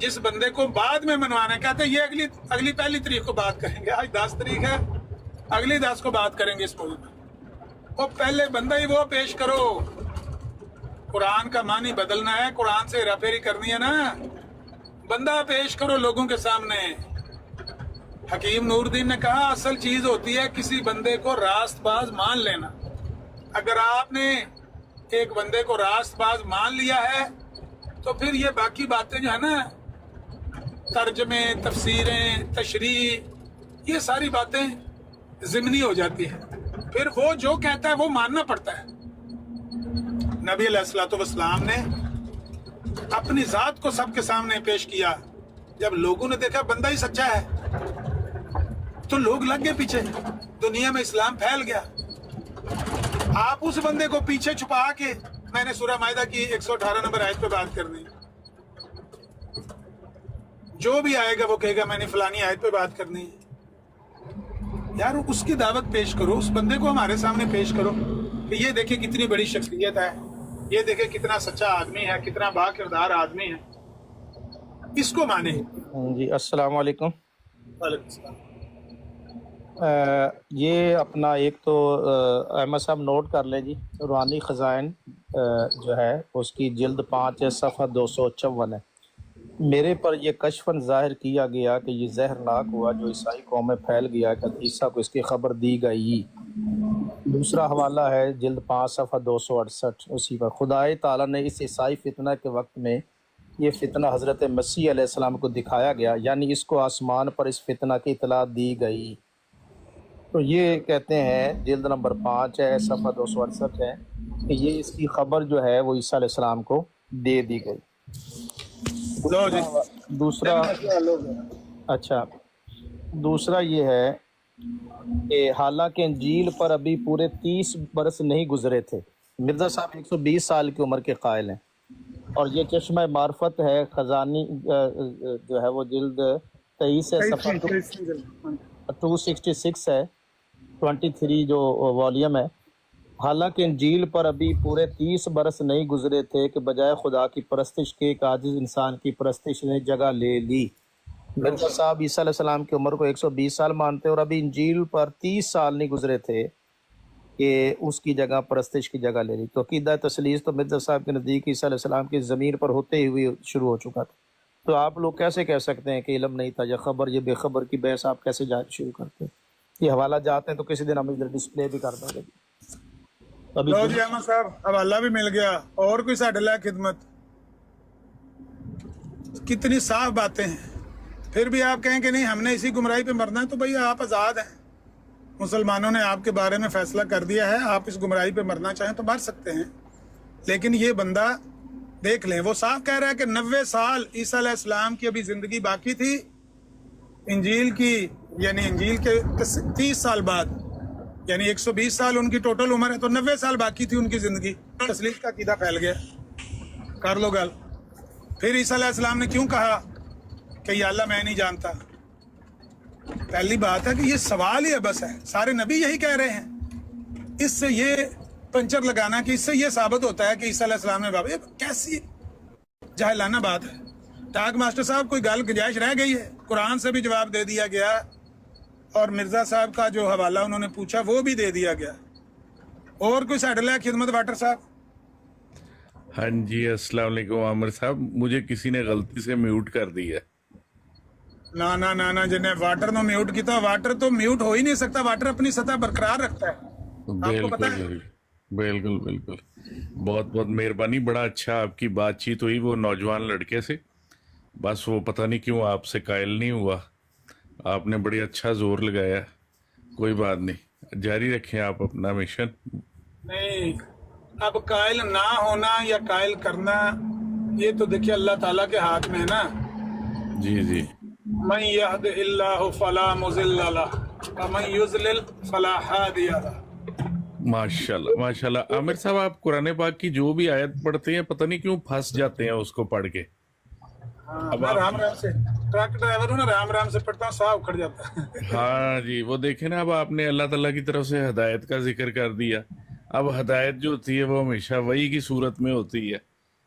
جس بندے کو بعد میں منوانا ہے، کہتے ہیں یہ اگلی پہلی تاریخ کو بات کریں گے، آج 10 تاریخ ہے، اگلی 10 کو بات کریں گے اس موضوع پر۔ وہ پہلے بندہ ہی وہ پیش کرو۔ قرآن کا معنی بدلنا ہے، قرآن سے ہیرا پھیری کرنی ہے نا، بندہ پیش کرو لوگوں کے سامنے۔ حکیم نور الدین نے کہا اصل چیز ہوتی ہے کسی بندے کو راست باز مان لینا۔ اگر آپ نے ایک بندے کو راست باز مان لیا ہے تو پھر یہ باقی باتیں جو ہے نا، ترجمے، تفسیریں، تشریح، یہ ساری باتیں ضمنی ہو جاتی ہیں، پھر وہ جو کہتا ہے وہ ماننا پڑتا ہے۔ نبی علیہ الصلوۃ والسلام نے اپنی ذات کو سب کے سامنے پیش کیا۔ جب لوگوں نے دیکھا بندہ ہی سچا ہے تو لوگ لگ گئے پیچھے، دنیا میں اسلام پھیل گیا۔ آپ اس بندے کو پیچھے چھپا کے، میں نے سورہ مائدہ کی 118 نمبر آیت پہ بات کرنی، جو بھی آئے گا وہ کہے گا میں نے فلانی آیت پہ بات کرنی ہے۔ یار اس کی دعوت پیش کرو، اس بندے کو ہمارے سامنے پیش کرو کہ یہ دیکھیں کتنی بڑی شخصیت ہے، یہ دیکھیں کتنا سچا آدمی ہے، کتنا با کردار آدمی ہے، اس کو مانے۔ جی السلام علیکم۔ وعلیکم السلام۔ یہ اپنا ایک تو احمد صاحب نوٹ کر لیں جی، روحانی خزائن جو ہے اس کی جلد 5 ہے، صفحہ 254 ہے۔ میرے پر یہ کشفاً ظاہر کیا گیا کہ یہ زہرناک ہوا جو عیسائی قوم میں پھیل گیا کہ عیسیٰ کو اس کی خبر دی گئی۔ دوسرا حوالہ ہے جلد 5 صفحہ 268 اسی پر۔ خدائے تعالیٰ نے اس عیسائی فتنہ کے وقت میں یہ فتنہ حضرت مسیح علیہ السلام کو دکھایا گیا، یعنی اس کو آسمان پر اس فتنہ کی اطلاع دی گئی۔ تو یہ کہتے ہیں جلد نمبر 5 ہے، صفحہ 268 ہے کہ یہ اس کی خبر جو ہے وہ عیسیٰ علیہ السلام کو دے دی گئی۔ لو جی۔ دوسرا اچھا دوسرا یہ ہے کہ حالانکہ انجیل پر ابھی پورے 30 برس نہیں گزرے تھے۔ مرزا صاحب 120 سال کی عمر کے قائل ہیں، اور یہ چشمہ معرفت ہے خزانی جو ہے وہ جلد 23 ہے، صفحہ 266 ہے، 23 جو والیوم ہے۔ حالانکہ انجیل پر ابھی پورے 30 برس نہیں گزرے تھے کہ بجائے خدا کی پرستش کے ایک عاجز انسان کی پرستش نے جگہ لے لی۔ مرزا صاحب عیسیٰ علیہ السلام کی عمر کو 120 سال مانتے، اور ابھی انجیل پر 30 سال نہیں گزرے تھے کہ اس کی جگہ پرستش کی جگہ لے لی۔ تو عقیدہ تثلیث تو مرزا صاحب کے نزدیک عیسیٰ علیہ السلام کی زمین پر ہوتے ہوئے شروع ہو چکا تھا۔ تو آپ لوگ کیسے کہہ سکتے ہیں کہ علم نہیں تھا یا خبر، یہ بے خبر کی بحث آپ کیسے شروع کرتے ہیں؟ یہ حوالہ جاتے ہیں تو کسی دن ہم ادھر ڈسپلے بھی کر دیں گے۔ لو جی احمد صاحب حوالہ بھی مل گیا، اور کوئی ساڈے لائے خدمت۔ کتنی صاف باتیں ہیں، پھر بھی آپ کہیں کہ نہیں ہم نے اسی گمراہی پہ مرنا ہے، تو بھئی آپ آزاد ہیں، مسلمانوں نے آپ کے بارے میں فیصلہ کر دیا ہے، آپ اس گمراہی پہ مرنا چاہیں تو مر سکتے ہیں۔ لیکن یہ بندہ دیکھ لیں، وہ صاف کہہ رہا ہے کہ 90 سال عیسیٰ علیہ السلام کی ابھی زندگی باقی تھی، انجیل کی یعنی انجیل کے 30 سال بعد، یعنی 120 سال ان کی ٹوٹل عمر ہے، تو 90 سال باقی تھی ان کی زندگی۔ تسلیف کا عقیدہ پھیل گیا، کر لو گل۔ پھر عیسیٰ علیہ السلام نے کیوں کہا کہ یا اللہ میں نہیں جانتا؟ پہلی بات ہے کہ یہ سوال ہی بس ہے، سارے نبی یہی کہہ رہے ہیں۔ اس سے یہ پنچر لگانا کہ اس سے یہ ثابت ہوتا ہے کہ عیسیٰ علیہ السلام نے بابا، یہ کیسی جاہلانہ بات ہے۔ ٹاک ماسٹر صاحب کوئی گل گنجائش رہ گئی ہے؟ قرآن سے بھی جواب دے دیا گیا، اور مرزا صاحب کا جو حوالہ انہوں نے پوچھا وہ بھی دے دیا گیا۔ اور کوئی ساڈے لائے خدمت واٹر صاحب؟ ہاں جی السلام علیکم عامر صاحب، مجھے کسی نے غلطی سے میوٹ کر دیا۔ نہ جنہیں واٹر نو میوٹ کیتا، واٹر تو میوٹ ہو ہی نہیں سکتا، واٹر اپنی سطح برقرار رکھتا ہے، آپ کو پتہ ہے۔ بالکل بہت بہت مہربانی، بڑا اچھا آپ کی بات چیت ہوئی وہ نوجوان لڑکے سے، بس وہ پتہ نہیں کیوں آپ سے قائل نہیں ہوا، آپ نے بڑی اچھا زور لگایا۔ کوئی بات نہیں، جاری رکھیں آپ اپنا مشن۔ نہیں، اب قائل نہ ہونا یا قائل کرنا یہ تو دیکھیے اللہ تعالیٰ کے ہاتھ میں ہے نا۔ جی من یہد اللہ فلا مضل لہ ومن یضلل فلا ہادی لہ۔ ماشاءاللہ عامر صاحب، آپ قرآن پاک کی جو بھی آیت پڑھتے ہیں پتہ نہیں کیوں پھنس جاتے ہیں اس کو پڑھ کے۔ میں رام سے ٹرک ڈرائیور ہوں نا، رام سے پڑھتا ہوں، سا اکھڑ جاتا ہے۔ ہاں جی، وہ دیکھیں نا، اب آپ نے اللہ تعالیٰ کی طرف سے ہدایت کا ذکر کر دیا۔ اب ہدایت جو ہوتی ہے وہ ہمیشہ وحی کی صورت میں ہوتی ہے،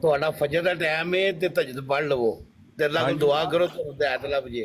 ਤੁਹਾਡਾ ਫਜਰ ਦਾ ਟਾਈਮ ਹੈ ਤੇ ਤਜਦ ਪੜ੍ਹ ਲਵੋ ਤੇ ਅੱਲਾਹ ਕੋਲ ਦੁਆ ਕਰੋ ਤੁਹਾਨੂੰ ਹਦਾਇਤ ਲੱਭ ਜੇ।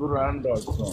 Quran.com।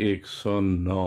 109।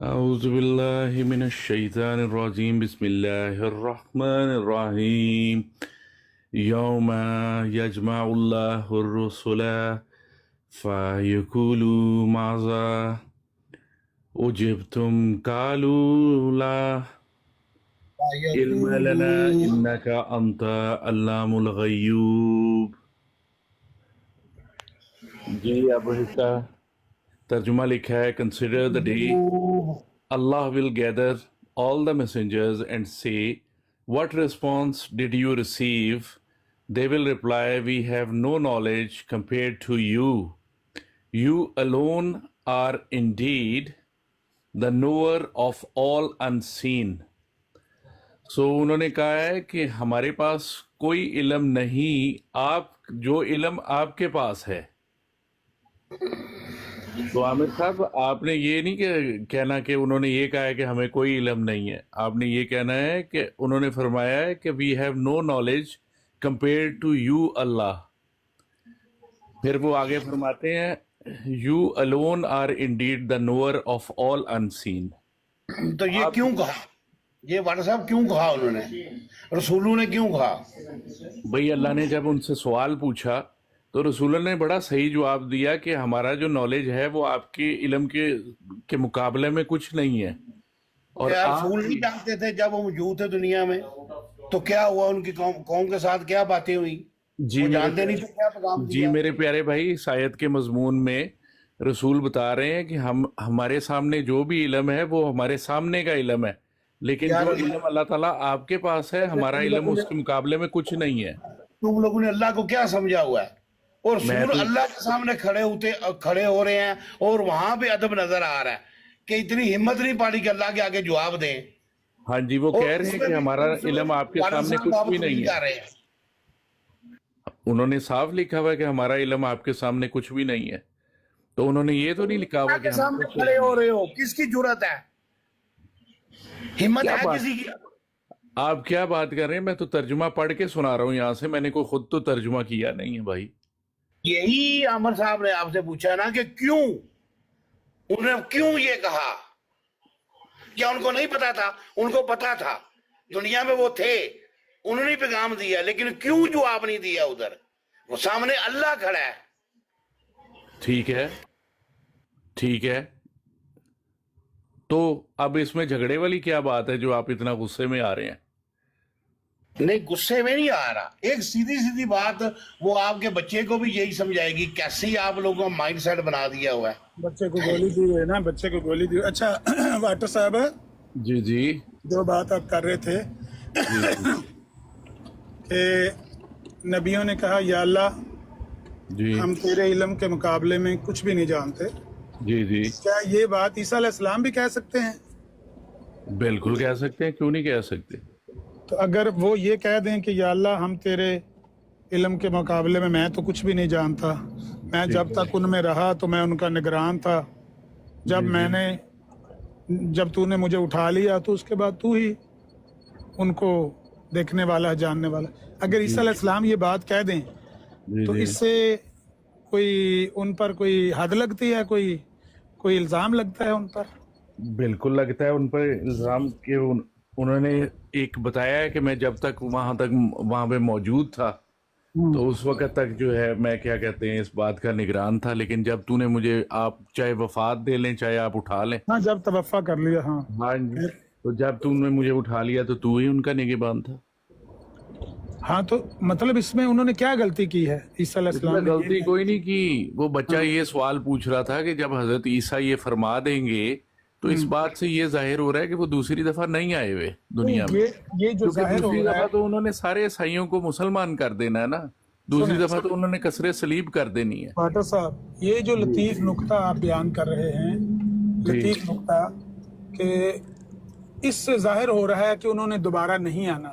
أعوذ بالله من الشيطان الرجيم بسم الله الرحمن الرحيم يوم يجمع الله الرسل فيقول ماذا أجبتم قالوا لا علم لنا إنك أنت علام الغيوب۔ جی اب اس کا ترجمہ لکھا ہے consider the day Allah will gather all the messengers and say, what response did you receive? They will reply, we have no knowledge compared to you. You alone are indeed the knower of all unseen. So انہوں نے کہا ہے کہ ہمارے پاس کوئی علم نہیں، آپ جو علم آپ کے پاس ہے۔ تو عامر صاحب آپ نے یہ نہیں کہنا کہ انہوں نے یہ کہا ہے کہ ہمیں کوئی علم نہیں ہے، آپ نے یہ کہنا ہے کہ انہوں نے فرمایا ہے کہ we have no knowledge compare to you اللہ۔ پھر وہ آگے فرماتے ہیں you alone are indeed the knower of all unseen۔ تو یہ کیوں کہا، یہ واٹر صاحب کیوں کہا انہوں نے، رسولوں نے کیوں کہا؟ بھئی اللہ نے جب ان سے سوال پوچھا تو رسول اللہ نے بڑا صحیح جواب دیا کہ ہمارا جو نالج ہے وہ آپ کے علم کے مقابلے میں کچھ نہیں ہے۔ اور رسول نہیں جانتے تھے جب وہ موجود تھے دنیا میں، تو کیا ہوا ان کی قوم کے ساتھ، کیا باتیں ہوئی؟ جی جانتے نہیں تو کیا پیغام دیا؟ جی میرے پیارے بھائی، اس آیت کے مضمون میں رسول بتا رہے ہیں کہ ہمارے سامنے جو بھی علم ہے وہ ہمارے سامنے کا علم ہے، لیکن جو علم اللہ تعالیٰ آپ کے پاس ہے ہمارا علم اس کے مقابلے میں کچھ نہیں ہے۔ تم لوگوں نے اللہ کو کیا سمجھا ہوا ہے؟ اور رسول اللہ کے سامنے کھڑے ہو رہے ہیں اور وہاں پہ ادب نظر آ رہا ہے کہ اتنی ہمت نہیں پاڑی کہ اللہ کے آگے جواب دیں۔ ہاں جی، وہ کہہ رہے ہیں کہ ہمارا علم آپ کے سامنے کچھ بھی نہیں ہے۔ انہوں نے صاف لکھا ہوا ہے کہ ہمارا علم آپ کے سامنے کچھ بھی نہیں ہے، تو انہوں نے یہ تو نہیں لکھا ہوا کہ سامنے کھڑے ہو رہے ہو، کس کی جرات ہے، ہمت ہے کسی کی؟ آپ کیا بات کر رہے ہیں؟ میں تو ترجمہ پڑھ کے سنا رہا ہوں یہاں سے، میں نے کوئی خود تو ترجمہ کیا نہیں ہے بھائی۔ یہی عامر صاحب نے آپ سے پوچھا نا کہ کیوں انہوں نے کیوں یہ کہا؟ کیا ان کو نہیں پتا تھا؟ ان کو پتا تھا، دنیا میں وہ تھے، انہوں نے پیغام دیا، لیکن کیوں جواب نہیں دیا؟ ادھر وہ سامنے اللہ کھڑا ہے۔ ٹھیک ہے ٹھیک ہے، تو اب اس میں جھگڑے والی کیا بات ہے جو آپ اتنا غصے میں آ رہے ہیں؟ نہیں غصے میں نہیں آ رہا، ایک سیدھی بات وہ آپ کے بچے کو بھی یہی سمجھائے گی، کیسی آپ لوگوں کا مائنڈ سیٹ بنا دیا ہوا ہے۔ بچے کو گولی دی ہوئی ہے نا، بچے کو گولی دی۔ اچھا واٹر صاحب، جی جی جو بات آپ کر رہے تھے کہ نبیوں نے کہا یا اللہ جی ہم تیرے علم کے مقابلے میں کچھ بھی نہیں جانتے، جی جی کیا یہ بات عیسیٰ علیہ السلام بھی کہہ سکتے ہیں؟ بالکل کہہ سکتے ہیں، کیوں نہیں کہہ سکتے؟ تو اگر وہ یہ کہہ دیں کہ یا اللہ ہم تیرے علم کے مقابلے میں تو کچھ بھی نہیں جانتا، میں جب تک ان میں رہا تو میں ان کا نگران تھا، جب تو نے مجھے اٹھا لیا تو اس کے بعد تو ہی ان کو دیکھنے والا ہے، جاننے والا۔ اگر عیسیٰ علیہ السلام یہ بات کہہ دیں تو اس سے کوئی ان پر کوئی حد لگتی ہے، کوئی الزام لگتا ہے ان پر؟ بالکل لگتا ہے ان پر الزام، کہ انہوں نے ایک بتایا ہے کہ میں جب تک وہاں پہ موجود تھا تو اس وقت تک جو ہے میں کیا کہتے ہیں اس بات کا نگران تھا، لیکن جب تو نے مجھے، آپ چاہے وفات دے لیں چاہے آپ اٹھا لیں، ہاں جب توفع کر لیا، ہاں تو جب تم نے مجھے اٹھا لیا تو ہی ان کا نگہبان تھا۔ ہاں تو مطلب اس میں انہوں نے کیا غلطی کی ہے عیسیٰ علیہ السلام نے؟ غلطی کوئی نہیں کی، وہ بچہ یہ سوال پوچھ رہا تھا کہ جب حضرت عیسیٰ یہ فرما دیں گے تو اس بات سے یہ ظاہر ہو رہا ہے کہ وہ دوسری دفعہ نہیں آئے ہوئے دنیا میں، یہ جو ظاہر ہو دوسری رہا دفعہ ہے، تو انہوں نے سارے عیسائیوں کو مسلمان کر دینا ہے نا، دوسری دفعہ تو انہوں نے کسرِ صلیب کر دینی ہے۔ واٹر صاحب یہ جو لطیف نقطہ آپ بیان کر رہے ہیں، لطیف نقطہ، کہ اس سے ظاہر ہو رہا ہے کہ انہوں نے دوبارہ نہیں آنا،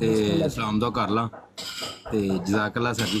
ਤੇ ਸਲਾਮ ਦਾ ਕਰ ਲਾਂ ਤੇ ਜਜ਼ਾਕੱਲਾ ਸਰ ਜੀ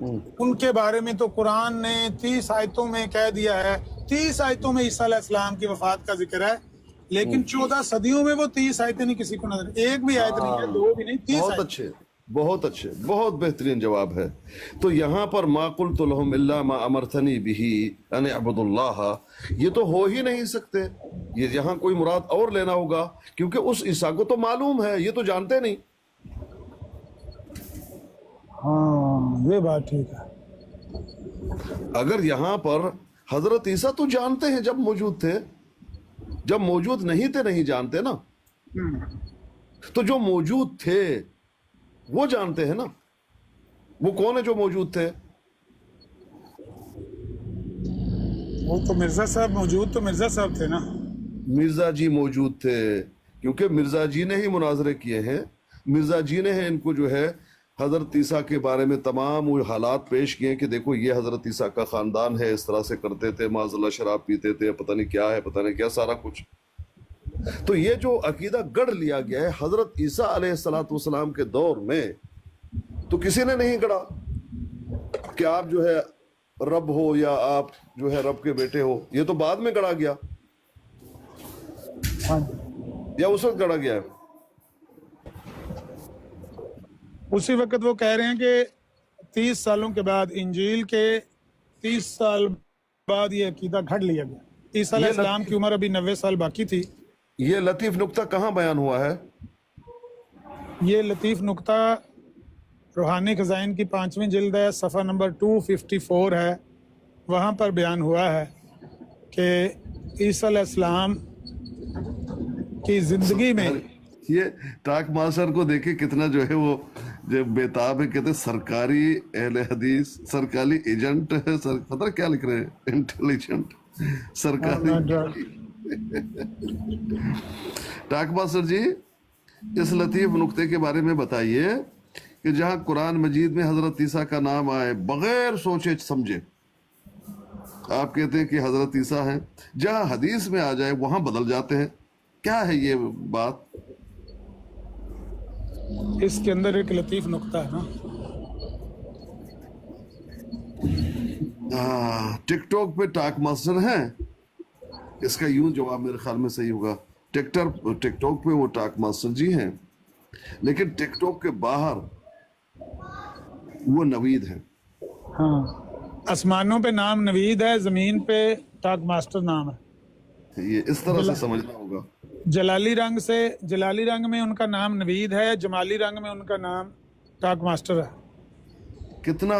ان کے بارے میں تو قرآن نے 30 آیتوں میں کہہ دیا ہے، 30 آیتوں میں عیسیٰ علیہ السلام کی وفات کا ذکر ہے، لیکن 14 صدیوں میں وہ 30 آیتیں نہیں کسی کو نظر، ایک بھی آیت نہیں ہے، 2 بھی نہیں، 30 بہت آیت۔ اچھے، بہت اچھے، بہت بہترین جواب ہے۔ تو یہاں پر ما قلت لهم الا ما امرتنی به ان اعبدوا اللہ، یہ تو ہو ہی نہیں سکتے، یہ یہاں کوئی مراد اور لینا ہوگا، کیونکہ اس عیسیٰ کو تو معلوم ہے، یہ تو جانتے نہیں۔ ہاں یہ بات ٹھیک ہے۔ اگر یہاں پر حضرت عیسیٰ تو جانتے ہیں جب موجود تھے، جب موجود نہیں تھے نہیں جانتے نا، تو جو موجود تھے وہ جانتے ہیں نا، وہ کون ہے جو موجود تھے؟ وہ تو مرزا صاحب موجود، تو مرزا صاحب تھے نا۔ مرزا جی موجود تھے، کیونکہ مرزا جی نے ہی مناظرے کیے ہیں، مرزا جی نے ان کو جو ہے حضرت عیسیٰ کے بارے میں تمام وہ حالات پیش کیے کہ دیکھو یہ حضرت عیسیٰ کا خاندان ہے، اس طرح سے کرتے تھے، معاذ اللہ شراب پیتے تھے، پتہ نہیں کیا ہے، پتہ نہیں کیا سارا کچھ۔ تو یہ جو عقیدہ گڑھ لیا گیا ہے حضرت عیسیٰ علیہ السلام کے دور میں، تو کسی نے نہیں گڑھا کہ آپ جو ہے رب ہو یا آپ جو ہے رب کے بیٹے ہو، یہ تو بعد میں گڑھا گیا یا اس وقت گڑھا گیا ہے؟ اسی وقت وہ کہہ رہے ہیں کہ 30 سالوں کے بعد، انجیل کے 30 سال بعد یہ عقیدہ گھڑ لیا گیا۔ عیسیٰ علیہ السلام کی عمر ابھی 90 سال باقی تھی۔ یہ لطیف نکتہ کہاں بیان ہوا ہے؟ یہ لطیف نکتہ روحانی خزائن کی 5ویں جلد ہے، صفحہ نمبر 254 ہے، وہاں پر بیان ہوا ہے کہ عیسیٰ علیہ السلام کی زندگی میں، یہ ٹاک ماسٹر کو دیکھے کتنا جو ہے وہ جو بیتاب ہے، کہتے ہیں سرکاری اہل حدیث، سرکاری ایجنٹ ہے، پتہ کیا لکھ رہے ہیں، انٹیلیجنٹ سرکاری۔ ٹاک ماسٹر جی اس لطیف نکتے کے بارے میں بتائیے کہ جہاں قرآن مجید میں حضرت عیسیٰ کا نام آئے بغیر سوچے سمجھے، آپ کہتے ہیں کہ حضرت عیسیٰ ہیں، جہاں حدیث میں آ جائے وہاں بدل جاتے ہیں، کیا ہے یہ بات؟ اس کے اندر ایک لطیف نکتہ ہے نا۔ ٹک ٹاک پہ ٹاک ماسٹر ہیں، اس کا یوں جواب میرے خیال میں صحیح ہوگا، ٹک ٹاک پہ وہ ٹاک ماسٹر جی ہیں، لیکن ٹک ٹاک کے باہر وہ نوید ہیں۔ ہاں، آسمانوں پہ نام نوید ہے، زمین پہ ٹاک ماسٹر نام ہے۔ یہ اس طرح سے سمجھنا ہوگا۔ جلالی رنگ میں ان کا نام نوید ہے، جمالی رنگ میں ان کا نام ٹاک ماسٹر ہے۔ کتنا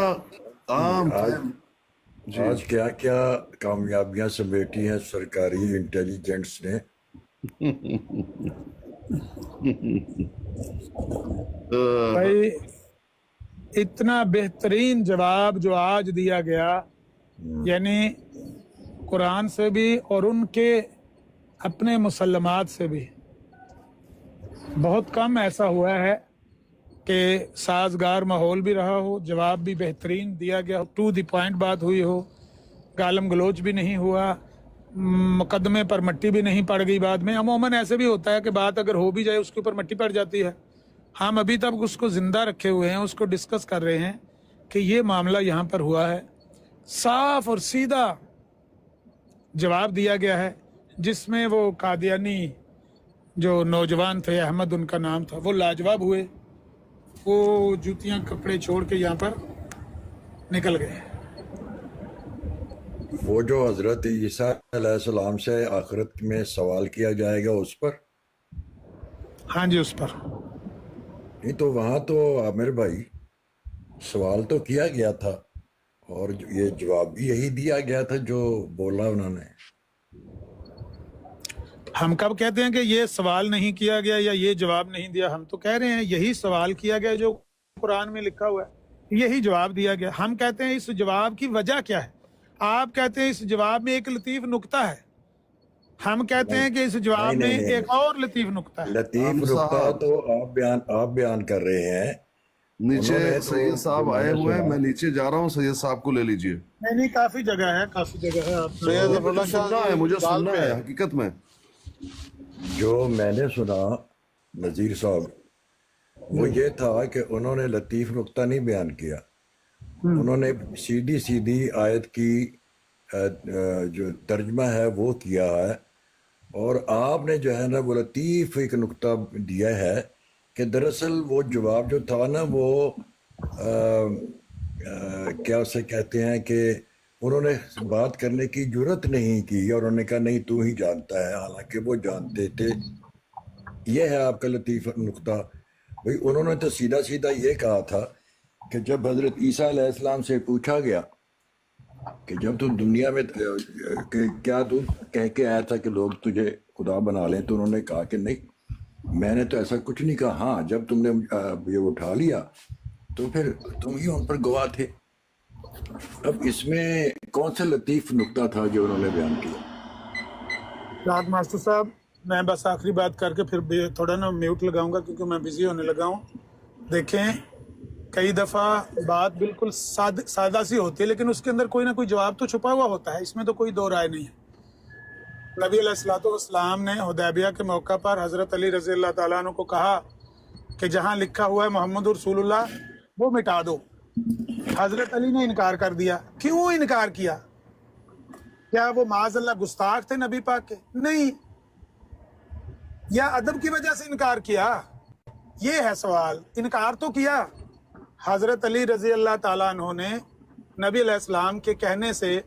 عام آج کیا کیا کامیابیاں سمیٹی ہیں سرکاری انٹیلیجنس نے۔ بھائی اتنا بہترین جواب جو آج دیا گیا، یعنی قرآن سے بھی اور ان کے اپنے مسلمات سے بھی بہت کم ایسا ہوا ہے کہ سازگار ماحول بھی رہا ہو، جواب بھی بہترین دیا گیا ہو، ٹو دی پوائنٹ بات ہوئی ہو، گالم گلوچ بھی نہیں ہوا، مقدمے پر مٹی بھی نہیں پڑ گئی بعد میں۔ عموماً ایسے بھی ہوتا ہے کہ بات اگر ہو بھی جائے اس کے اوپر مٹی پڑ جاتی ہے۔ ہم ابھی تک اس کو زندہ رکھے ہوئے ہیں، اس کو ڈسکس کر رہے ہیں کہ یہ معاملہ یہاں پر ہوا ہے، صاف اور سیدھا جواب دیا گیا ہے، جس میں وہ قادیانی جو نوجوان تھے، احمد ان کا نام تھا، وہ لاجواب ہوئے، وہ جوتیاں کپڑے چھوڑ کے یہاں پر نکل گئے۔ وہ جو حضرت عیسیٰ علیہ السلام سے آخرت میں سوال کیا جائے گا اس پر؟ ہاں جی، اس پر نہیں تو وہاں تو عامر بھائی سوال تو کیا گیا تھا اور یہ جواب بھی یہی دیا گیا تھا جو بولا انہوں نے۔ ہم کب کہتے ہیں کہ یہ سوال نہیں کیا گیا یا یہ جواب نہیں دیا؟ ہم تو کہہ رہے ہیں یہی سوال کیا گیا جو قرآن میں لکھا ہوا ہے، یہی جواب دیا گیا۔ ہم کہتے ہیں اس جواب کی وجہ کیا ہے، آپ کہتے ہیں اس جواب میں ایک لطیف نکتہ ہے، ہم کہتے ہیں کہ اس جواب میں ایک اور لطیف نکتہ ہے۔ لطیف نکتہ تو آپ بیان کر رہے ہیں۔ نیچے سید صاحب آئے ہوئے ہیں، میں نیچے جا رہا ہوں، سید صاحب کو لے لیجئے۔ نہیں کافی جگہ ہے، کافی جگہ ہے۔ آپ مجھے سننا ہے حقیقت میں۔ جو میں نے سنا نذیر صاحب، وہ یہ تھا کہ انہوں نے لطیف نکتہ نہیں بیان کیا، انہوں نے سیدھی سیدھی آیت کی جو ترجمہ ہے وہ کیا ہے، اور آپ نے جو ہے نا وہ لطیف ایک نقطہ دیا ہے کہ دراصل وہ جواب جو تھا نا وہ کیا اسے کہتے ہیں کہ انہوں نے بات کرنے کی جرت نہیں کی، اور انہوں نے کہا نہیں تو ہی جانتا ہے، حالانکہ وہ جانتے تھے۔ یہ ہے آپ کا لطیف نقطہ۔ بھئی انہوں نے تو سیدھا سیدھا یہ کہا تھا کہ جب حضرت عیسیٰ علیہ السلام سے پوچھا گیا کہ جب تو دنیا میں کہ کیا تو کہہ کے آیا تھا کہ لوگ تجھے خدا بنا لیں، تو انہوں نے کہا کہ نہیں، میں نے تو ایسا کچھ نہیں کہا، ہاں جب تم نے یہ اٹھا لیا تو پھر تم ہی ان پر گواہ تھے۔ اب اس میں کون سا لطیف نقطہ تھا جو انہوں نے بیان کیا؟ راحت ماسٹر صاحب، میں بس آخری بات کر کے پھر تھوڑا نا میوٹ لگاؤں گا کیونکہ میں بزی ہونے لگا ہوں۔ دیکھیں کئی دفعہ بات بالکل سادہ سی ہوتی ہے، لیکن اس کے اندر کوئی نہ کوئی جواب تو چھپا ہوا ہوتا ہے، اس میں تو کوئی دو رائے نہیں ہے۔ نبی علیہ السلام نے حدیبیہ کے موقع پر حضرت علی رضی اللہ تعالیٰ عنہ کو کہا کہ جہاں لکھا ہوا ہے محمد رسول اللہ وہ مٹا دو۔ حضرت علی نے انکار کر دیا۔ کیوں انکار کیا؟ کیا وہ معاذ اللہ گستاخ تھے نبی پاک کے؟ نہیں۔ یا ادب کی وجہ سے انکار کیا؟ یہ ہے سوال۔ انکار تو کیا۔ حضرت علی رضی اللہ تعالیٰ عنہ نے نبی علیہ السلام کے کہنے سے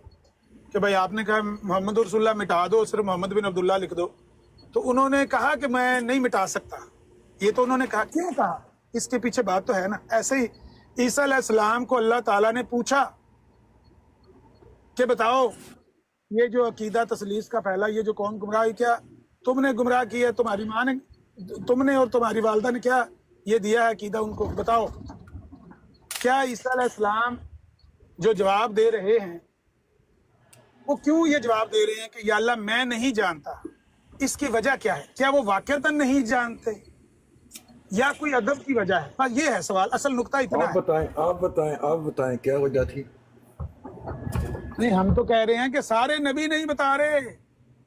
کہ بھائی آپ نے کہا محمد رسول اللہ مٹا دو، صرف محمد بن عبداللہ لکھ دو، تو انہوں نے کہا کہ میں نہیں مٹا سکتا۔ یہ تو انہوں نے کہا۔ کیوں کہا؟ اس کے پیچھے بات تو ہے نا۔ ایسے ہی عیسیٰ علیہ السلام کو اللہ تعالیٰ نے پوچھا کہ بتاؤ یہ جو عقیدہ تثلیث کا پھیلا، یہ جو قوم گمراہ، کیا تم نے گمراہ کیا؟ تمہاری ماں نے، تم نے اور تمہاری والدہ نے کیا یہ دیا ہے عقیدہ ان کو؟ بتاؤ۔ کیا عیسیٰ علیہ السلام جو جواب دے رہے ہیں وہ کیوں یہ جواب دے رہے ہیں کہ یا اللہ میں نہیں جانتا؟ اس کی وجہ کیا ہے؟ کیا وہ واقعتاً نہیں جانتے یا کوئی ادب کی وجہ ہے؟ بس یہ ہے سوال، اصل نقطہ اتنا ہے۔ آپ بتائیں کیا وجہ تھی؟ نہیں، ہم تو کہہ رہے ہیں کہ سارے نبی نہیں بتا رہے،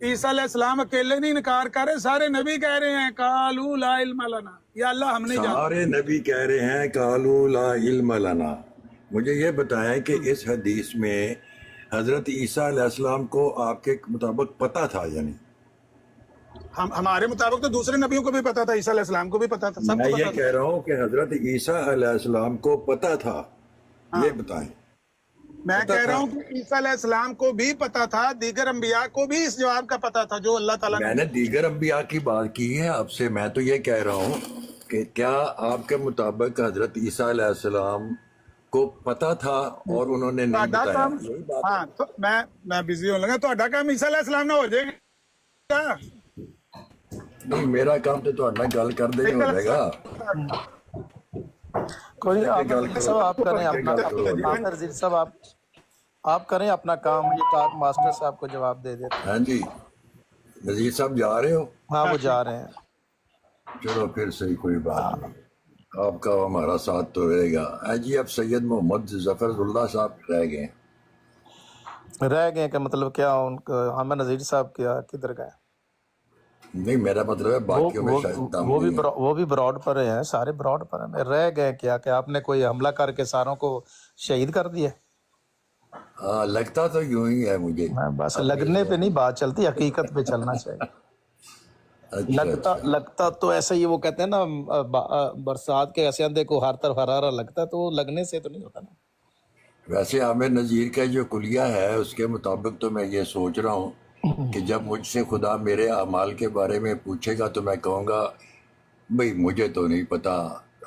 عیسیٰ علیہ السلام اکیلے نہیں انکار کر رہے، سارے نبی کہہ رہے ہیں قالوا لا علم لنا، یا اللہ ہم نہیں جانتے۔ سارے نبی کہہ رہے ہیں قالوا لا علم لنا۔ مجھے یہ بتائیں کہ اس حدیث میں حضرت عیسیٰ علیہ السلام کو آپ کے مطابق پتہ تھا یا نہیں؟ ہمارے مطابق تو دوسرے نبیوں کو بھی پتا تھا، عیسیٰ علیہ السلام کو بھی پتا تھا، سب میں کو یہ پتا کہہ رہا ہوں کہ حضرت عیسیٰ علیہ السلام کو پتہ تھا، یہ بتائیں۔ میں کہہ رہا ہوں کہ عیسیٰ علیہ السلام کو بھی پتا تھا، دیگر انبیاء کو بھی اس جواب کا پتا تھا جو اللہ تعالیٰ میں نے دیگر انبیاء کی بات کی ہے آپ سے، میں تو یہ کہہ رہا ہوں کہ کیا آپ کے مطابق حضرت عیسیٰ علیہ السلام کو پتا تھا اور انہوں نے نہیں بتایا؟ ہاں، تو میں بزی ہونے لگا، تو کام عیسیٰ علیہ السلام نہ ہو جائے گا؟ نہیں، میرا کام تو تھوڑا گل کر دے ہو جائے گا۔ کوئی آپ کریں اپنا نذیر صاحب، آپ کریں اپنا کام، یہ ٹاک ماسٹر صاحب کو جواب دے دیتے۔ ہاں جی، نذیر صاحب جا رہے ہو؟ ہاں وہ جا رہے ہیں۔ چلو پھر صحیح، کوئی بات نہیں، آپ کا ہمارا ساتھ تو رہے گا۔ جی اب سید محمد ظفر اللہ صاحب رہ گئے کہ مطلب کیا ان کو ہمیں نذیر صاحب کیا کدھر گئے؟ نہیں، میرا مطلب ہے باقیوں میں شاید وہ بھی براڈ پر ہیں، سارے براڈ پر ہیں۔ رہ گئے کیا کہ آپ نے کوئی حملہ کر کے ساروں کو شہید کر دیا؟ ہاں، لگتا تو یوں ہی ہے مجھے۔ بس لگنے پہ نہیں بات چلتی، حقیقت پہ چلنا چاہیے۔ لگتا تو ایسا ہی، وہ کہتے ہیں نا برسات کے ایسے اندھے کو ہر طرف ہرارا لگتا، تو لگنے سے تو نہیں ہوتا نا۔ ویسے عامر نذیر کا جو کلیہ ہے اس کے مطابق تو میں یہ سوچ رہا ہوں کہ جب مجھ سے خدا میرے اعمال کے بارے میں پوچھے گا تو میں کہوں گا بھئی مجھے تو نہیں پتا،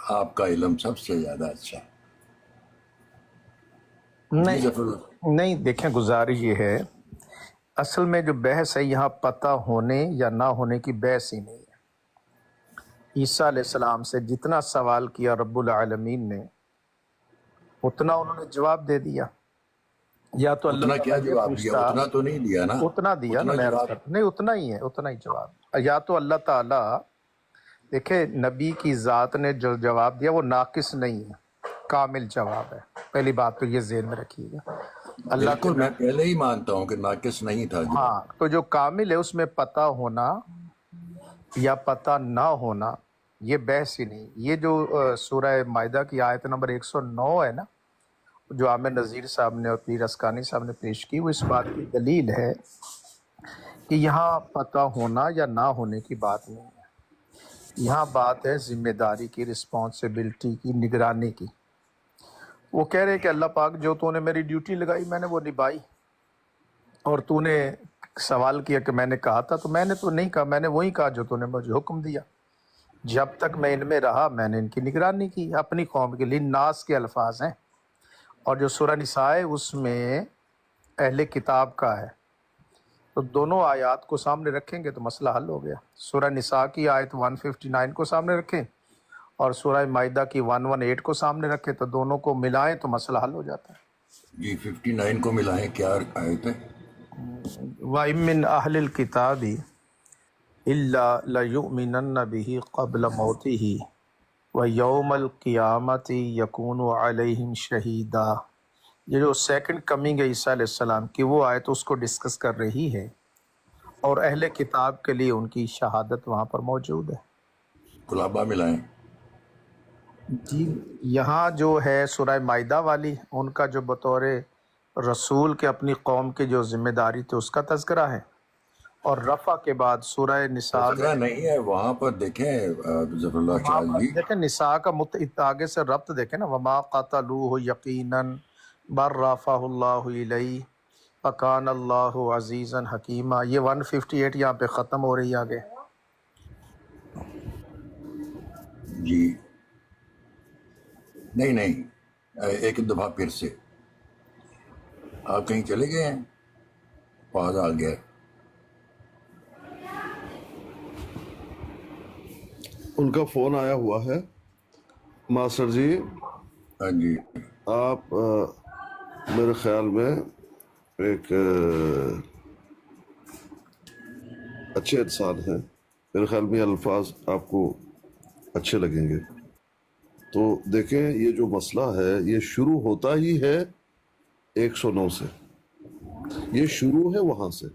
آپ کا علم سب سے زیادہ اچھا۔ نہیں دیکھیں، گزارش یہ ہے، اصل میں جو بحث ہے یہاں پتہ ہونے یا نہ ہونے کی بحث ہی نہیں ہے۔ عیسیٰ علیہ السلام سے جتنا سوال کیا رب العالمین نے اتنا انہوں نے جواب دے دیا۔ یا تو اتنا کیا جواب دیا؟ اتنا تو نہیں دیا نا، اتنا دیا نا، نہیں اتنا ہی ہے، اتنا ہی جواب۔ یا تو اللہ تعالیٰ، دیکھیں نبی کی ذات نے جو جواب دیا وہ ناقص نہیں ہے، کامل جواب ہے، پہلی بات تو یہ ذہن میں رکھیے گا۔ اللہ بالکل، میں پہلے ہی مانتا ہوں کہ ناقص نہیں تھا۔ ہاں، تو جو کامل ہے اس میں پتہ ہونا یا پتہ نہ ہونا یہ بحث ہی نہیں۔ یہ جو سورہ مائدہ کی آیت نمبر 109 ہے نا، جو عامر نذیر صاحب نے اور پیر اسکانی صاحب نے پیش کی، وہ اس بات کی دلیل ہے کہ یہاں پتہ ہونا یا نہ ہونے کی بات نہیں ہے، یہاں بات ہے ذمہ داری کی، رسپانسبلٹی کی، نگرانی کی۔ وہ کہہ رہے ہیں کہ اللہ پاک جو تو نے میری ڈیوٹی لگائی میں نے وہ نبھائی، اور تو نے سوال کیا کہ میں نے کہا تھا، تو میں نے تو نہیں کہا، میں نے وہی کہا جو تو نے مجھے حکم دیا۔ جب تک میں ان میں رہا میں نے ان کی نگرانی کی، اپنی قوم کے لیے۔ ناس کے الفاظ ہیں، اور جو سورہ نساء ہے اس میں اہل کتاب کا ہے، تو دونوں آیات کو سامنے رکھیں گے تو مسئلہ حل ہو گیا۔ سورہ نساء کی آیت 159 کو سامنے رکھیں اور سورہ مائدہ کی 118 کو سامنے رکھیں، تو دونوں کو ملائیں تو مسئلہ حل ہو جاتا ہے۔ جی 59 کو ملائیں، کیا آیت ہے؟ وَإِن مِّنْ أَهْلِ الْكِتَابِ إِلَّا لَيُؤْمِنَنَّ بِهِ قَبْلَ مَوْتِهِ وَيَوْمَ الْقِيَامَةِ يَكُونُ عَلَيْهِمْ شَهِيدًا۔ یہ جو سیکنڈ کمنگ ہے عیسیٰ علیہ السلام کی، وہ آیت اس کو ڈسکس کر رہی ہے، اور اہل کتاب کے لیے ان کی شہادت وہاں پر موجود ہے۔ کلابہ ملائیں۔ جی یہاں جو ہے سورہ مائدہ والی، ان کا جو بطور رسول کے اپنی قوم کی جو ذمہ داری تھی اس کا تذکرہ ہے، اور رفع کے بعد سورہ نساء تذکرہ نہیں ہے وہاں پر، دیکھیں ظفر اللہ چال جی، دیکھیں نساء کا آگے سے ربط دیکھیں نا، وما قتلوہ یقیناً بل رفعہ اللہ الیہ وکان اللہ عزیزا حکیما۔ یہ 158 یہاں پہ ختم ہو رہی ہے آگے۔ جی نہیں ایک دفعہ پھر سے آپ کہیں چلے گئے ہیں، پاز آ گیا۔ ان کا فون آیا ہوا ہے ماسٹر جی۔ ہاں جی آپ میرے خیال میں ایک اچھے انسان ہیں، میرے خیال میں یہ الفاظ آپ کو اچھے لگیں گے۔ تو دیکھیں یہ جو مسئلہ ہے یہ شروع ہوتا ہی ہے 109 سے، یہ شروع ہے وہاں سے،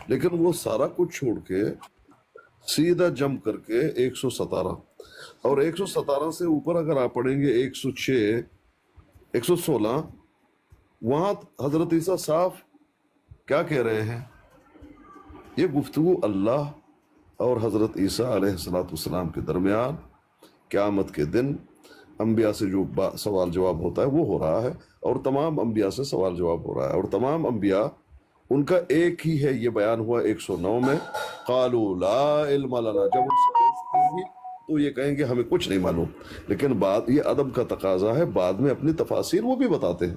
لیکن وہ سارا کچھ چھوڑ کے سیدھا جمپ کر کے 117 اور 117 سے اوپر اگر آپ پڑھیں گے 106 116، وہاں حضرت عیسیٰ صاحب کیا کہہ رہے ہیں؟ یہ گفتگو اللہ اور حضرت عیسیٰ علیہ السلام کے درمیان قیامت کے دن انبیاء سے جو سوال جواب ہوتا ہے وہ ہو رہا ہے، اور تمام انبیاء سے سوال جواب ہو رہا ہے، اور تمام انبیاء ان کا ایک ہی ہے، یہ بیان ہوا 109 میں، قالوا لا علم لنا، جب ان سے پوچھیں گے تو یہ کہیں گے ہمیں کچھ نہیں معلوم، لیکن بعد یہ ادب کا تقاضا ہے، بعد میں اپنی تفاسیر وہ بھی بتاتے ہیں۔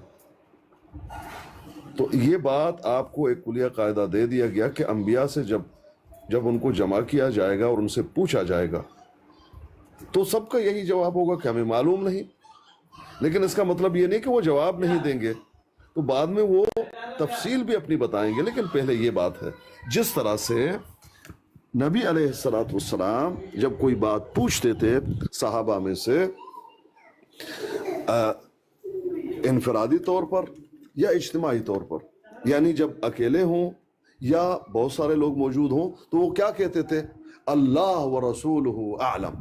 تو یہ بات آپ کو ایک کلیہ قاعدہ دے دیا گیا کہ انبیاء سے جب ان کو جمع کیا جائے گا اور ان سے پوچھا جائے گا تو سب کا یہی جواب ہوگا کہ ہمیں معلوم نہیں، لیکن اس کا مطلب یہ نہیں کہ وہ جواب نہیں دیں گے، تو بعد میں وہ تفصیل بھی اپنی بتائیں گے، لیکن پہلے یہ بات ہے جس طرح سے نبی علیہ السلام جب کوئی بات پوچھتے تھے صحابہ میں سے انفرادی طور پر یا اجتماعی طور پر، یعنی جب اکیلے ہوں یا بہت سارے لوگ موجود ہوں، تو وہ کیا کہتے تھے؟ اللہ و رسولہ اعلم،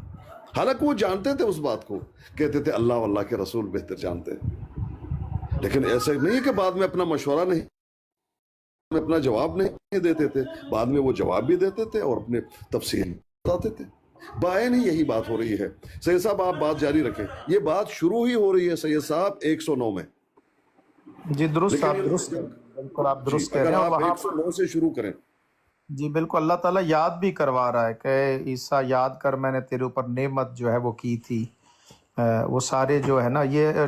حالانکہ وہ جانتے تھے اس بات کو، کہتے تھے اللہ واللہ کے رسول بہتر جانتے ہیں، لیکن ایسا نہیں کہ بعد میں اپنا مشورہ نہیں، اپنا جواب نہیں دیتے تھے، بعد میں وہ جواب بھی دیتے تھے اور اپنے تفصیل بتاتے تھے۔ بائیں نہیں یہی بات ہو رہی ہے۔ سید صاحب آپ بات جاری رکھیں، یہ بات شروع ہی ہو رہی ہے سید صاحب 109 میں۔ جی درست، آپ درست بالکل، آپ درست کہہ رہے ہیں، اور وہاں 109 سے شروع کریں۔ جی بالکل، اللہ تعالیٰ یاد بھی کروا رہا ہے کہ عیسیٰ یاد کر میں نے تیرے اوپر نعمت جو ہے وہ کی تھی، وہ سارے جو ہے نا، یہ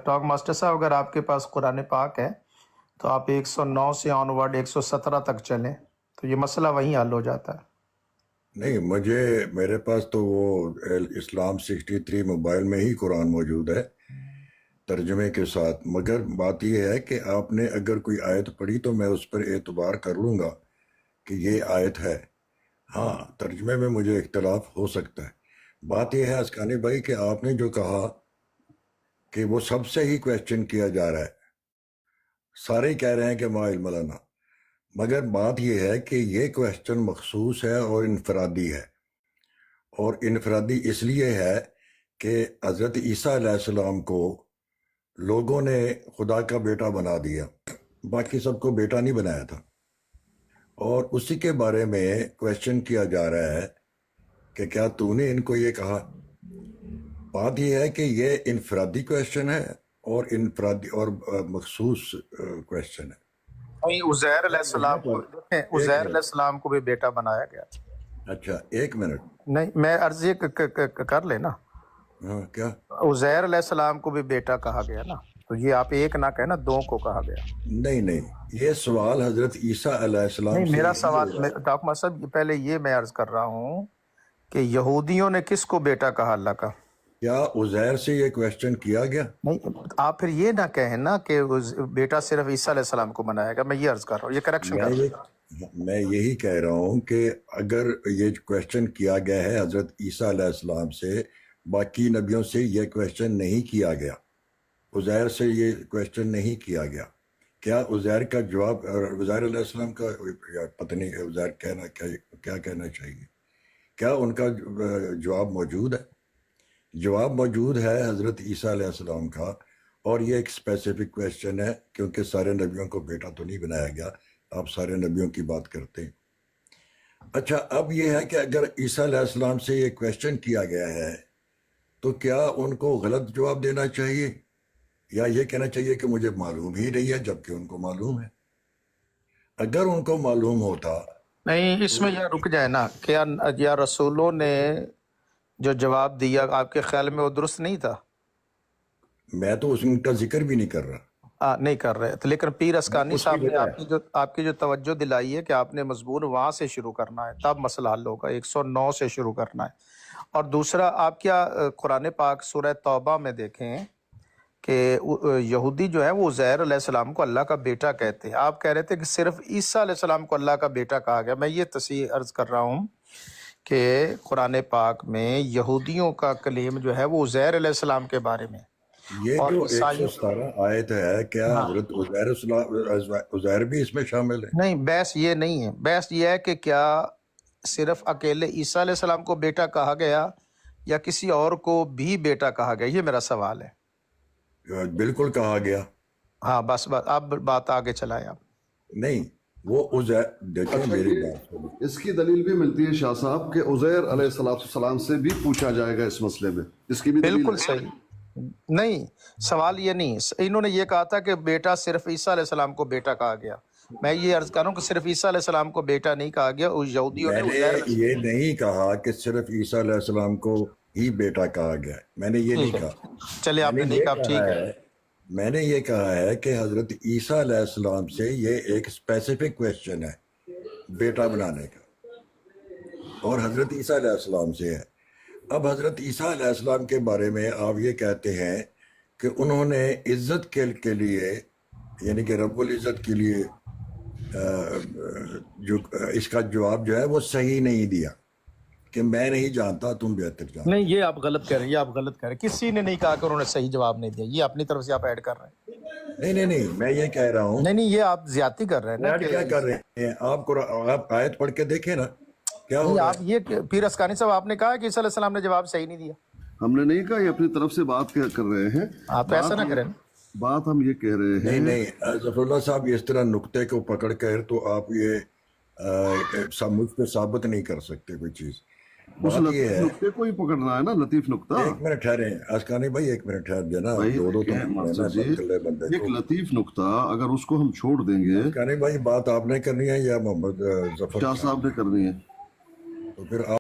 ٹاک ماسٹر صاحب اگر آپ کے پاس قرآن پاک ہے تو آپ 109 سے آن ورڈ 117 تک چلیں تو یہ مسئلہ وہیں حل ہو جاتا ہے۔ نہیں، میرے پاس تو وہ اسلام 63 موبائل میں ہی قرآن موجود ہے ترجمے کے ساتھ، مگر بات یہ ہے کہ آپ نے اگر کوئی آیت پڑھی تو میں اس پر اعتبار کر لوں گا کہ یہ آیت ہے۔ ہاں ترجمے میں مجھے اختلاف ہو سکتا ہے۔ بات یہ ہے اسکانی بھائی کہ آپ نے جو کہا کہ وہ سب سے ہی کویسچن کیا جا رہا ہے، سارے کہہ رہے ہیں کہ ما علم لنا، مگر بات یہ ہے کہ یہ کویسچن مخصوص ہے اور انفرادی ہے، اور انفرادی اس لیے ہے کہ حضرت عیسیٰ علیہ السلام کو لوگوں نے خدا کا بیٹا بنا دیا، باقی سب کو بیٹا نہیں بنایا تھا، اور اسی کے بارے میں کویشچن کیا جا رہا ہے کہ کیا تو نے ان کو یہ کہا؟ بات یہ ہے کہ یہ انفرادی کویشچن ہے اور انفرادی اور مخصوص کویشچن ہے۔ نہیں، عزیر علیہ السلام کو عزیر علیہ السلام کو بھی بیٹا بنایا گیا تھا۔ اچھا ایک منٹ، نہیں، میں عرض یہ کر لینا، ہاں کیا؟ عزیر علیہ السلام کو بھی بیٹا کہا گیا نا، تو یہ آپ ایک نہ کہنا، دو کو کہا گیا۔ نہیں، یہ سوال حضرت عیسیٰ علیہ السلام نہیں، سے میرا نہیں سوال ہو رہا ہے۔ ڈاکٹر محمد صاحب پہلے یہ میں عرض کر رہا ہوں کہ یہودیوں نے کس کو بیٹا کہا اللہ کا؟ کیا عزیر سے یہ کویشچن کیا گیا؟ نہیں، آپ پھر یہ نہ کہیں نا کہ بیٹا صرف عیسیٰ علیہ السلام کو بنایا گا، میں یہ عرض کر رہا ہوں، یہ کریکشن کر رہا ہوں۔ میں یہی کہہ رہا ہوں کہ اگر یہ کویشچن کیا گیا ہے حضرت عیسیٰ علیہ السلام سے، باقی نبیوں سے یہ کویشچن نہیں کیا گیا، عزیر سے یہ کویشچن نہیں کیا گیا، کیا عزیر کا جواب، عزیر علیہ السلام کا پتہ نہیں عزیر کیا کہنا چاہیے، کیا ان کا جواب موجود ہے؟ جواب موجود ہے حضرت عیسیٰ علیہ السلام کا، اور یہ ایک اسپیسیفک کویشچن ہے کیونکہ سارے نبیوں کو بیٹا تو نہیں بنایا گیا، آپ سارے نبیوں کی بات کرتے ہیں۔ اچھا، اب یہ ہے کہ اگر عیسیٰ علیہ السلام سے یہ کویشچن کیا گیا ہے تو کیا ان کو غلط جواب دینا چاہیے یا یہ کہنا چاہیے کہ مجھے معلوم ہی نہیں ہے، جبکہ ان کو معلوم ہے؟ اگر ان کو معلوم ہوتا، نہیں، اس میں یہ رک جائے نا، کیا یا رسولوں نے جو جواب دیا آپ کے خیال میں وہ درست نہیں تھا؟ میں تو اس کا ذکر بھی نہیں کر رہا، نہیں کر رہے تو، لیکن پیر اسکانی اس کی صاحب نے وجہ آپ کی جو توجہ دلائی ہے کہ آپ نے مضمون وہاں سے شروع کرنا ہے، تب مسئلہ حل ہوگا، 109 سے شروع کرنا ہے۔ اور دوسرا، آپ کیا قرآن پاک سورہ توبہ میں دیکھیں کہ یہودی جو ہے وہ عزیر علیہ السلام کو اللہ کا بیٹا کہتے ہیں، آپ کہہ رہے تھے کہ صرف عیسیٰ علیہ السلام کو اللہ کا بیٹا کہا گیا۔ میں یہ تصحیح عرض کر رہا ہوں کہ قرآن پاک میں یہودیوں کا کلیم جو ہے وہ عزیر علیہ السلام کے بارے میں، یہ اور جو عیسائیوں 117 آیت ہے، کیا حضرت عزیر بھی اس میں شامل ہے؟ نہیں، بحث یہ نہیں ہے، بحث یہ ہے کہ کیا صرف اکیلے عیسیٰ علیہ السلام کو بیٹا کہا گیا یا کسی اور کو بھی بیٹا کہا گیا، یہ میرا سوال ہے۔ بالکل کہا گیا۔ ہاں بس اب بات آگے چلائیں آپ۔ نہیں، وہ عزیر، دیکھیں میری بات سنیں۔ اس کی دلیل بھی ملتی ہے شاہ صاحب کہ عزیر علیہ السلام سے بھی پوچھا جائے گا اس مسئلے میں، اس کی بھی دلیل بالکل ہے۔ صحیح، نہیں، سوال یہ نہیں، انہوں نے یہ کہا تھا کہ بیٹا صرف عیسیٰ علیہ السلام کو بیٹا کہا گیا، میں یہ عرض کر رہا ہوں کہ صرف عیسیٰ علیہ السلام کو بیٹا نہیں کہا گیا، اس یہودیوں میں نے نے یہ نہیں کہا کہ صرف عیسیٰ علیہ السلام کو ہی بیٹا کہا گیا، میں نے یہ نہیں کہا۔ چلے آپ نے نہیں کہا، ٹھیک ہے۔ میں نے یہ کہا ہے کہ حضرت عیسیٰ علیہ السلام سے یہ ایک اسپیسیفک کویشچن ہے بیٹا بنانے کا، اور حضرت عیسیٰ علیہ السلام سے ہے۔ اب حضرت عیسیٰ علیہ السلام کے بارے میں آپ یہ کہتے ہیں کہ انہوں نے عزت کے لیے، یعنی کہ رب العزت کے لیے جو اس کا جواب جو ہے وہ صحیح نہیں دیا، کہ میں نہیں جانتا، تم بہتر جانتے۔ نہیں، یہ آپ غلط کہہ رہے ہیں، یہ آپ غلط کہہ رہے ہیں، کسی نے نہیں کہا کہ انہوں نے صحیح جواب نہیں دیا، یہ اپنی طرف سے آپ ایڈ کر رہے ہیں۔ نہیں، میں یہ کہہ رہا ہوں، نہیں، یہ آپ زیادتی کر رہے ہیں نا، ایڈ کیا کر رہے ہیں آپ آیت پڑھ کے دیکھیں نا کیا نہیں، ہوگا۔ آپ یہ پیر اسکانی صاحب آپ نے کہا کہ عیسیٰ علیہ السلام نے جواب صحیح نہیں دیا، ہم نے نہیں کہا، یہ اپنی طرف سے بات کر رہے ہیں۔ آپ ایسا نہ کریں۔ بات ہم یہ کہہ رہے ہیں، نہیں، ظفر اللہ صاحب اس طرح نقطے کو پکڑ کر تو آپ یہ مجھ پہ ثابت نہیں کر سکتے کوئی چیز۔ اس بات یہ ہے، نقطے کو ہی پکڑنا ہے نا، لطیف نقطہ۔ ایک منٹ ٹھہریں اسکانی بھائی، ایک منٹ ٹھہر جانا، دو تو مقصد جی، بندے ایک لطیف نقطہ اگر اس کو ہم چھوڑ دیں گے، اسکانی بھائی بات آپ نے کرنی ہے یا محمد ظفر شاہ صاحب نے کرنی ہے۔ تو پھر آپ